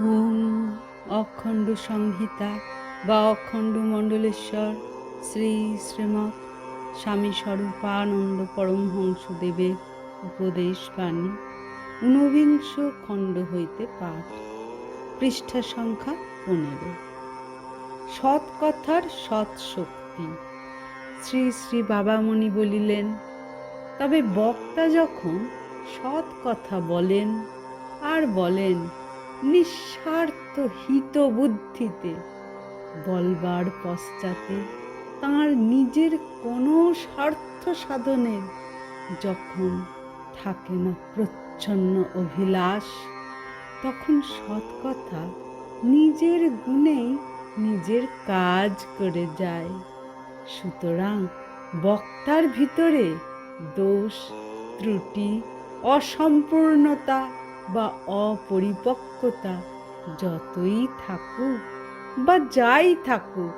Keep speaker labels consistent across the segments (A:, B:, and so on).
A: ওম অখণ্ড সংহিতা বা অখণ্ড মণ্ডলেশ্বর শ্রী শ্রীমৎ স্বামী স্বরূপানন্দ পরমহংসদেবের উপদেশ বাণী ঊনবিংশ খণ্ড হইতে পাঠ। পৃষ্ঠা সংখ্যা 15। সৎ কথার সৎ শক্তি। শ্রী শ্রী বাবামণি বলিলেন, তবে বক্তা যখন সৎ কথা বলেন আর বলেন নিঃস্বার্থ হিত বুদ্ধিতে, বলবার পশ্চাতে তাঁর নিজের কোনো স্বার্থ সাধনের যখন থাকে না প্রচ্ছন্ন অভিলাষ, তখন সৎ কথা নিজের গুণেই নিজের কাজ করে যায়। সুতরাং বক্তার ভিতরে দোষ, ত্রুটি, অসম্পূর্ণতা বা অপরিপক্কতা যতই থাকুক বা যাই থাকুক,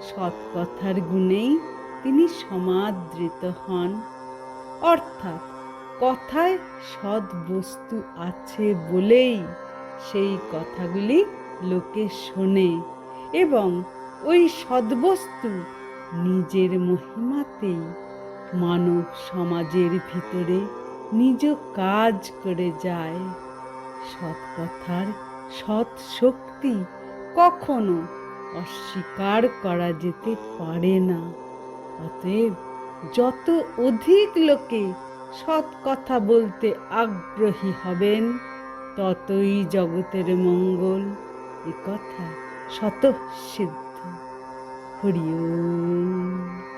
A: সৎ কথার গুণেই তিনি সমাদৃত হন। অর্থাৎ কথায় সৎ বস্তু আছে বলেই সেই কথাগুলি লোকে শোনে এবং ওই সদ্বস্তু নিজের মহিমাতেই মানব সমাজের ভিতরে নিজ কাজ করে যায়। সৎ কথার সৎ শক্তি কখনো অস্বীকার করা যেতে পারে না। অতএব যত অধিক লোকে সৎ কথা বলতে আগ্রহী হবেন, ততই জগতের মঙ্গল। এ কথা স্বতঃসিদ্ধ। হরি ওম।